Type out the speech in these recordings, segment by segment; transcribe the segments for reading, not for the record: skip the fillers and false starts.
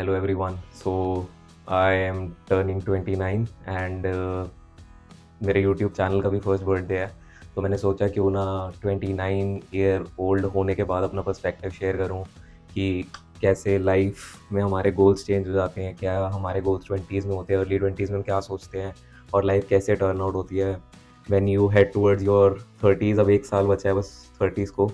Hello everyone. So I am turning 29 and मेरे YouTube channel का भी फर्स्ट बर्थडे है। तो मैंने सोचा क्यों ना 29 ईयर ओल्ड होने के बाद अपना पर्सपेक्टिव शेयर करूं कि कैसे लाइफ में हमारे गोल्स चेंज हो जाते हैं, क्या हमारे गोल्स 20s में होते हैं, अर्ली 20s में हम क्या सोचते हैं और लाइफ कैसे टर्न आउट होती है when you head towards your 30s। अब एक साल बचा है बस 30s को,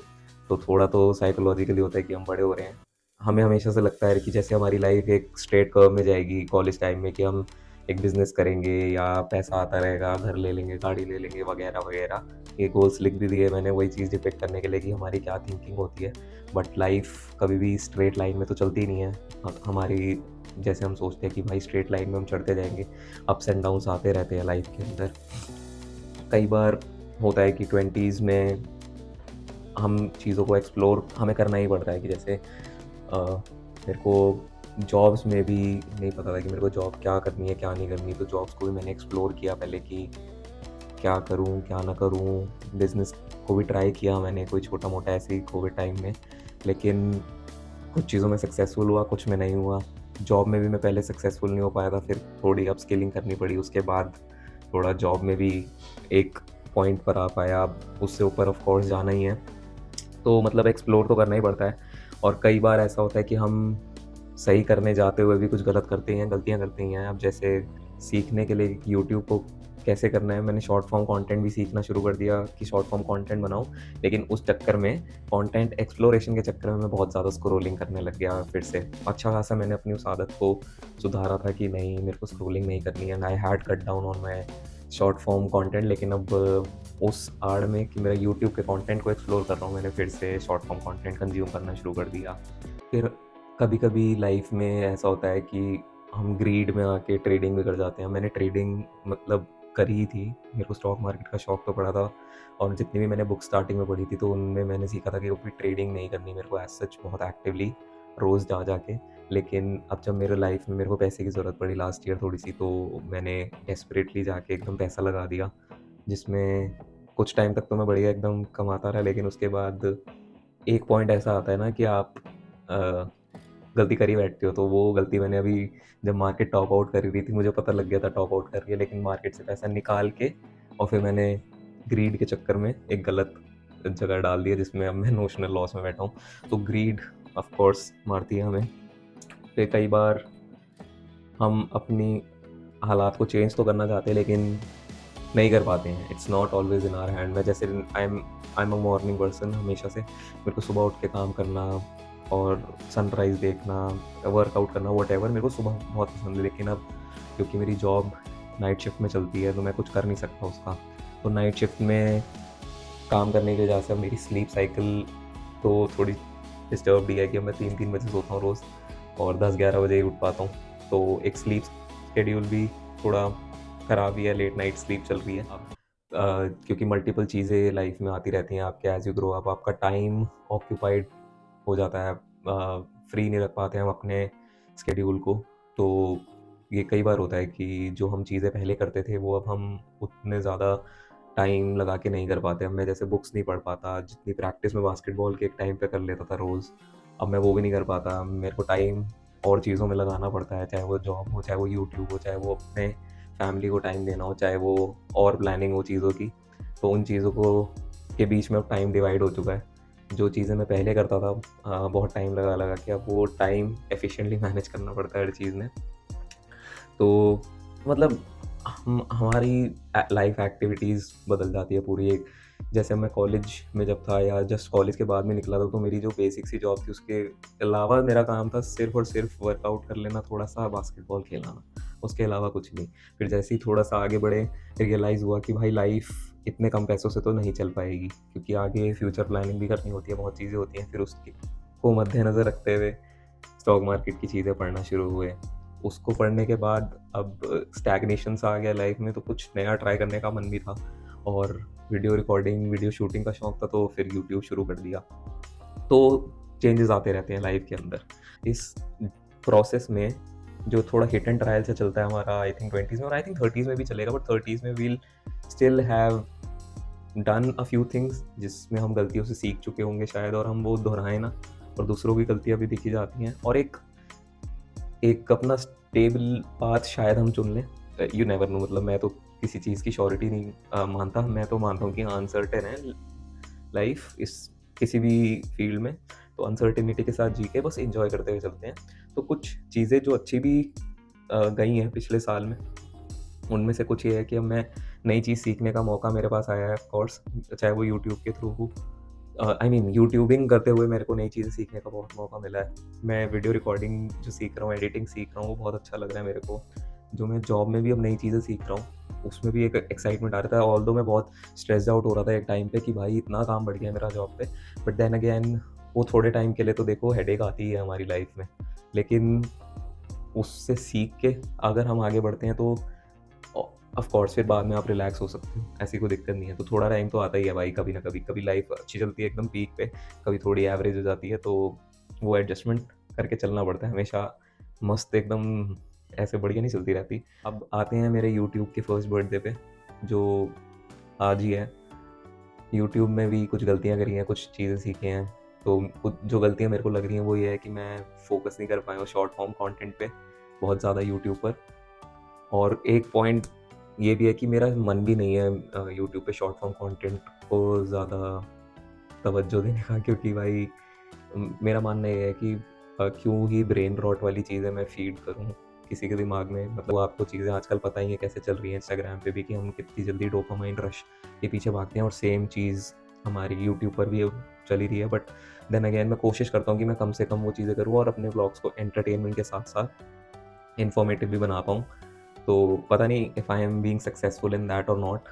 तो थोड़ा तो साइकोलॉजिकली होता है कि हम बड़े हो रहे हैं। हमें हमेशा से लगता है कि जैसे हमारी लाइफ एक स्ट्रेट कर्व में जाएगी कॉलेज टाइम में, कि हम एक बिज़नेस करेंगे या पैसा आता रहेगा, घर ले लेंगे, गाड़ी ले लेंगे वगैरह वगैरह। ये गोल्स लिख भी दिए मैंने वही चीज़ डिपिक्ट करने के लिए कि हमारी क्या थिंकिंग होती है। बट लाइफ कभी भी स्ट्रेट लाइन में तो चलती नहीं है। हमारी जैसे हम सोचते हैं कि भाई स्ट्रेट लाइन में हम चढ़ते जाएंगे, अप्स एंड डाउन्स आते रहते हैं लाइफ के अंदर। कई बार होता है कि 20s में हम चीज़ों को एक्सप्लोर हमें करना ही पड़ता है। कि जैसे मेरे को जॉब्स में भी नहीं पता था कि मेरे को जॉब क्या करनी है क्या नहीं करनी, तो जॉब्स को भी मैंने एक्सप्लोर किया पहले कि क्या करूँ क्या ना करूँ। बिज़नेस को भी ट्राई किया मैंने, कोई छोटा मोटा ऐसे ही कोविड टाइम में, लेकिन कुछ चीज़ों में सक्सेसफुल हुआ, कुछ में नहीं हुआ। जॉब में भी मैं पहले सक्सेसफुल नहीं हो पाया था, फिर थोड़ी अपस्किलिंग करनी पड़ी, उसके बाद थोड़ा जॉब में भी एक पॉइंट पर आ पाया। अब उससे ऊपर ऑफ कोर्स जाना ही है, तो मतलब एक्सप्लोर तो करना ही पड़ता है। और कई बार ऐसा होता है कि हम सही करने जाते हुए भी कुछ गलत करते हैं, गलतियाँ करते ही हैं। अब जैसे सीखने के लिए यूट्यूब को कैसे करना है, मैंने शॉर्ट फॉर्म कंटेंट भी सीखना शुरू कर दिया कि शॉर्ट फॉर्म कंटेंट बनाऊँ। लेकिन उस चक्कर में, कंटेंट एक्सप्लोरेशन के चक्कर में मैं बहुत ज़्यादा स्क्रॉलिंग करने लग गया फिर से। अच्छा खासा मैंने अपनी उस आदत को सुधारा था कि नहीं, मेरे को स्क्रॉलिंग नहीं करनी है, and I had cut down on my short form content. लेकिन अब उस आड़ में कि मेरा यूट्यूब के कंटेंट को एक्सप्लोर कर रहा हूँ, मैंने फिर से शॉर्ट फॉर्म कंटेंट कंज्यूम करना शुरू कर दिया। फिर कभी कभी लाइफ में ऐसा होता है कि हम ग्रीड में आके ट्रेडिंग भी कर जाते हैं। मैंने ट्रेडिंग मतलब करी थी, मेरे को स्टॉक मार्केट का शौक तो पड़ा था, और जितनी भी मैंने बुक स्टार्टिंग में पढ़ी थी तो उनमें मैंने सीखा था कि कभी ट्रेडिंग नहीं करनी मेरे को एज सच बहुत एक्टिवली, रोज़ जा जाके। लेकिन अब जब मेरे लाइफ में मेरे को पैसे की ज़रूरत पड़ी लास्ट ईयर थोड़ी सी, तो मैंने डेस्परेटली जाके एकदम पैसा लगा दिया, जिसमें कुछ टाइम तक तो मैं बढ़िया एकदम कमाता रहा। लेकिन उसके बाद एक पॉइंट ऐसा आता है ना कि आप गलती कर ही बैठते हो। तो वो गलती मैंने अभी, जब मार्केट टॉप आउट कर रही थी, मुझे पता लग गया था टॉप आउट कर रही है, लेकिन मार्केट से पैसा निकाल के और फिर मैंने ग्रीड के चक्कर में एक गलत जगह डाल दिया, जिसमें अब मैं नोशनल लॉस में बैठा हूँ। तो ग्रीड ऑफ कोर्स मारती है हमें। फिर कई बार हम अपनी हालात को चेंज तो करना चाहते हैं, लेकिन नहीं कर पाते हैं। It's not always in our hand. मैं जैसे I am a morning person हमेशा से। मेरे को सुबह उठ के काम करना और सनराइज़ देखना, वर्कआउट करना, वॉटेवर, मेरे को सुबह बहुत पसंद है। लेकिन अब क्योंकि मेरी जॉब नाइट शिफ्ट में चलती है, तो मैं कुछ कर नहीं सकता उसका। तो नाइट शिफ्ट में काम करने की वजह से अब मेरी स्लीप साइकिल तो थोड़ी डिस्टर्ब ही है कि अब मैं 3-3 बजे सोता हूँ रोज़ और 10-11 बजे ही उठ पाता हूँ। तो एक स्लीप शेड्यूल भी थोड़ा ख़राब ही है, लेट नाइट स्लीप चल रही है। क्योंकि मल्टीपल चीज़ें लाइफ में आती रहती हैं आपके एज़ यू ग्रो अप, आपका टाइम ऑक्यूपाइड हो जाता है, फ्री नहीं रख पाते हैं हम अपने स्केड्यूल को। तो ये कई बार होता है कि जो हम चीज़ें पहले करते थे वो अब हम उतने ज़्यादा टाइम लगा के नहीं कर पाते। अब मैं जैसे बुक्स नहीं पढ़ पाता, जितनी प्रैक्टिस में बास्केटबॉल के एक टाइम पे कर लेता था रोज़, अब मैं वो भी नहीं कर पाता। मेरे को टाइम और चीज़ों में लगाना पड़ता है, चाहे वो जॉब हो, चाहे वो यूट्यूब हो, चाहे वो अपने फैमिली को टाइम देना हो, चाहे वो और प्लानिंग हो चीज़ों की। तो उन चीज़ों को के बीच में अब टाइम डिवाइड हो चुका है। जो चीज़ें मैं पहले करता था बहुत टाइम लगा लगा के, अब वो टाइम एफिशिएंटली मैनेज करना पड़ता है हर चीज़ में। तो मतलब हमारी लाइफ एक्टिविटीज़ बदल जाती है पूरी। एक जैसे मैं कॉलेज में जब था या जस्ट कॉलेज के बाद में निकला था, तो मेरी जो बेसिक सी जॉब थी उसके अलावा मेरा काम था सिर्फ और सिर्फ वर्कआउट कर लेना, थोड़ा सा बास्केटबॉल खेलना, उसके अलावा कुछ नहीं। फिर जैसे ही थोड़ा सा आगे बढ़े, रियलाइज़ हुआ कि भाई लाइफ इतने कम पैसों से तो नहीं चल पाएगी, क्योंकि आगे फ्यूचर प्लानिंग भी करनी होती है, बहुत चीज़ें होती हैं। फिर उसकी को मद्देनज़र रखते हुए स्टॉक मार्केट की चीज़ें पढ़ना शुरू हुए। उसको पढ़ने के बाद अब स्टैग्नेशन सा आ गया लाइफ में, तो कुछ नया ट्राई करने का मन भी था, और वीडियो रिकॉर्डिंग, वीडियो शूटिंग का शौक था, तो फिर यूट्यूब शुरू कर दिया। तो चेंजेस आते रहते हैं लाइफ के अंदर। इस प्रोसेस में जो थोड़ा हिट एंड ट्रायल से चलता है हमारा, आई थिंक 20s में, और आई थिंक 30s में भी चलेगा, बट 30s में we'll still have done a few things जिसमें हम गलतियों से सीख चुके होंगे शायद, और हम वो दोहराएं ना, और दूसरों की गलतियाँ भी दिखी जाती हैं। और एक एक अपना स्टेबल पाथ शायद हम चुन लें। यू नेवर नो, मतलब मैं तो किसी चीज़ की श्योरिटी नहीं मानता। मैं तो मानता हूँ कि अनसर्टेन है लाइफ इस किसी भी फील्ड में, तो अनसर्टेनिटी के साथ जी के बस एंजॉय करते हुए चलते हैं। तो कुछ चीज़ें जो अच्छी भी गई हैं पिछले साल में, उनमें से कुछ ये है कि अब मैं नई चीज़ सीखने का मौका मेरे पास आया है ऑफ कोर्स, चाहे वो यूट्यूब के थ्रू हो। आई मीन यूट्यूबिंग करते हुए मेरे को नई चीज़ें सीखने का बहुत मौका मिला है। मैं वीडियो रिकॉर्डिंग जो सीख रहा हूँ, एडिटिंग सीख रहा हूँ, वो बहुत अच्छा लग रहा है मेरे को। जो मैं जॉब में भी अब नई चीज़ें सीख रहा हूँ, उसमें भी एक एक्साइटमेंट आ रहा था। ऑल्दो मैं बहुत स्ट्रेस्ड आउट हो रहा था एक टाइम पे कि भाई इतना काम बढ़ गया है मेरा जॉब पे, बट देन अगेन वो थोड़े टाइम के लिए तो देखो हेडेक आती है हमारी लाइफ में, लेकिन उससे सीख के अगर हम आगे बढ़ते हैं तो ऑफ कोर्स फिर बाद में आप रिलैक्स हो सकते हो, ऐसी कोई दिक्कत नहीं है। तो थोड़ा टाइम तो आता ही है भाई, कभी ना कभी, कभी लाइफ अच्छी चलती है एकदम पीक पे, कभी थोड़ी एवरेज हो जाती है, तो वो एडजस्टमेंट करके चलना पड़ता है। हमेशा मस्त एकदम ऐसे बढ़िया नहीं चलती रहती। अब आते हैं मेरे यूट्यूब के फर्स्ट बर्थडे पे, जो आज ही है। यूट्यूब में भी कुछ गलतियाँ करी हैं, कुछ चीज़ें सीखी हैं। तो कुछ जो गलतियाँ मेरे को लग रही हैं वो ये है कि मैं फ़ोकस नहीं कर पाया हूँ शॉर्ट फॉर्म कंटेंट पे बहुत ज़्यादा यूट्यूब पर। और एक पॉइंट ये भी है कि मेरा मन भी नहीं है यूट्यूब पे शॉर्ट फॉर्म कंटेंट को ज़्यादा तवज्जो देने का, क्योंकि भाई मेरा मानना ये है कि क्यों ही ब्रेन रॉट वाली चीज़ें मैं फीड करूँ किसी के दिमाग में। मतलब आपको चीज़ें आजकल पता ही है कैसे चल रही हैं इंस्टाग्राम पे भी, कि हम कितनी जल्दी डोपामाइन रश के पीछे भागते हैं, और सेम चीज़ हमारी यूट्यूब पर भी अब चल ही रही है। बट देन अगेन मैं कोशिश करता हूँ कि मैं कम से कम वो चीज़ें करूँ और अपने ब्लॉग्स को एंटरटेनमेंट के साथ साथ इन्फॉर्मेटिव भी बना पाऊँ। तो पता नहीं if I am being successful in that और नॉट,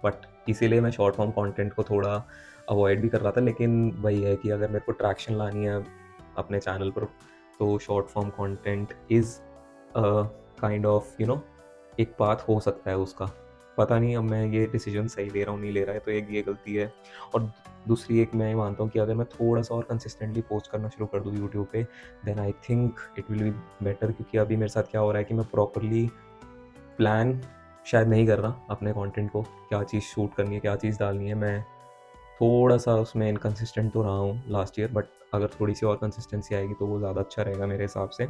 बट इसीलिए मैं शॉर्ट फॉर्म कंटेंट को थोड़ा अवॉइड भी कर रहा था। लेकिन वही है कि अगर मेरे को ट्रैक्शन लानी है अपने चैनल पर, तो short form content is kind of एक पाथ हो सकता है उसका। पता नहीं अब मैं ये डिसीजन सही ले रहा हूँ नहीं ले रहा है, तो एक ये गलती है। और दूसरी एक मैं मानता हूँ कि अगर मैं थोड़ा सा और कंसिस्टेंटली पोस्ट करना शुरू कर दूँ यूट्यूब पे, then I think it will be better. क्योंकि अभी मेरे साथ क्या हो रहा है कि मैं प्रॉपरली प्लान शायद नहीं कर रहा अपने कंटेंट को, क्या चीज़ शूट करनी है, क्या चीज़ डालनी है। मैं थोड़ा-सा उसमें इनकंसिस्टेंट तो रहा हूँ लास्ट ईयर, बट अगर थोड़ी-सी और कंसिस्टेंसी आएगी तो वो ज़्यादा अच्छा रहेगा मेरे हिसाब से।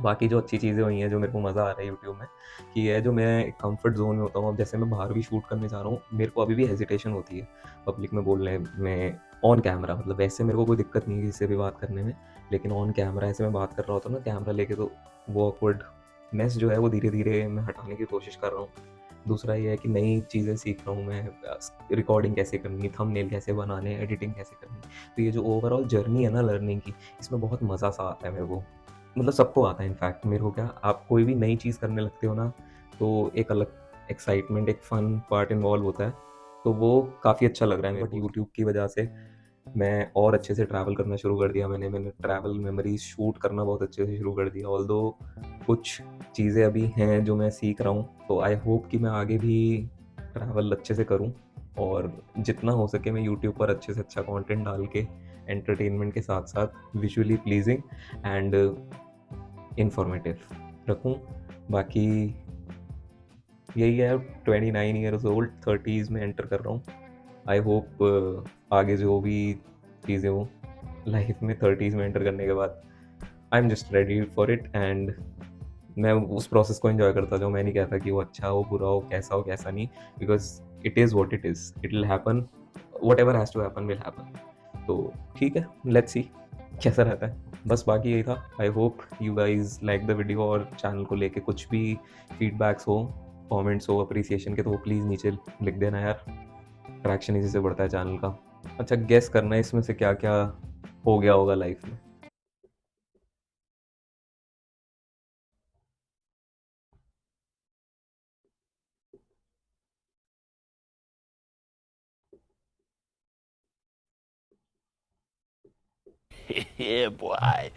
बाकी जो अच्छी चीज़ें हुई हैं, जो मेरे को मज़ा आ रहा है यूट्यूब में, कि ये है जो मैं एक कम्फर्ट ज़ोन में होता हूँ। अब जैसे मैं बाहर भी शूट करने जा रहा हूँ, मेरे को अभी भी हेजिटेशन होती है पब्लिक में बोलने में ऑन कैमरा। मतलब वैसे मेरे को कोई दिक्कत नहीं है किसी से भी बात करने में, लेकिन ऑन कैमरा ऐसे मैं बात कर रहा होता हूँ ना कैमरा लेके, तो वो ऑकवर्डनेस जो है वो धीरे-धीरे मैं हटाने की कोशिश कर रहा हूँ। दूसरा ये है कि नई चीज़ें सीख रहा हूँ मैं, रिकॉर्डिंग कैसे करनी, थंबनेल कैसे बनाने, एडिटिंग कैसे करनी। तो ये जो ओवरऑल जर्नी है ना लर्निंग की, इसमें बहुत मज़ा सा आता है मेरे को। मतलब सबको आता है इनफैक्ट, मेरे को क्या, आप कोई भी नई चीज़ करने लगते हो ना, तो एक अलग एक्साइटमेंट, एक फ़न पार्ट इन्वॉल्व होता है। तो वो काफ़ी अच्छा लग रहा है मेरे को। यूट्यूब की वजह से मैं और अच्छे से ट्रैवल करना शुरू कर दिया। मैंने ट्रैवल मेमोरीज़ शूट करना बहुत अच्छे से शुरू कर दिया। ऑल्दो कुछ चीज़ें अभी हैं जो मैं सीख रहा हूँ, तो आई होप कि मैं आगे भी ट्रैवल अच्छे से करूँ, और जितना हो सके मैं यूट्यूब पर अच्छे से अच्छा कंटेंट डाल के एंटरटेनमेंट के साथ-साथ विजुअली प्लीज़िंग एंड इन्फॉर्मेटिव रखूँ। बाकी यही है, 29 ईयर्स ओल्ड, 30s में एंटर कर रहा हूँ। आई होप आगे जो भी चीज़ें हों लाइफ में 30s में एंटर करने के बाद, I am just ready for it, and मैं उस प्रोसेस को एंजॉय करता जाऊँ। मैं नहीं कहता कि वो अच्छा हो, बुरा हो कैसा नहीं, because it is what it is, it will happen, whatever has to happen will happen. तो ठीक है, लेट्स सी कैसा रहता है। बस बाकी यही था। I hope you guys like the video, और चैनल को लेके कुछ भी फीडबैक्स हो, कमेंट्स हो अप्रिसिएशन के, तो वो प्लीज़ नीचे लिख देना यार। ट्रैक्शन इसी से बढ़ता है चैनल का। अच्छा, गेस करना है इसमें से क्या क्या हो गया होगा लाइफ में। Yeah, boy.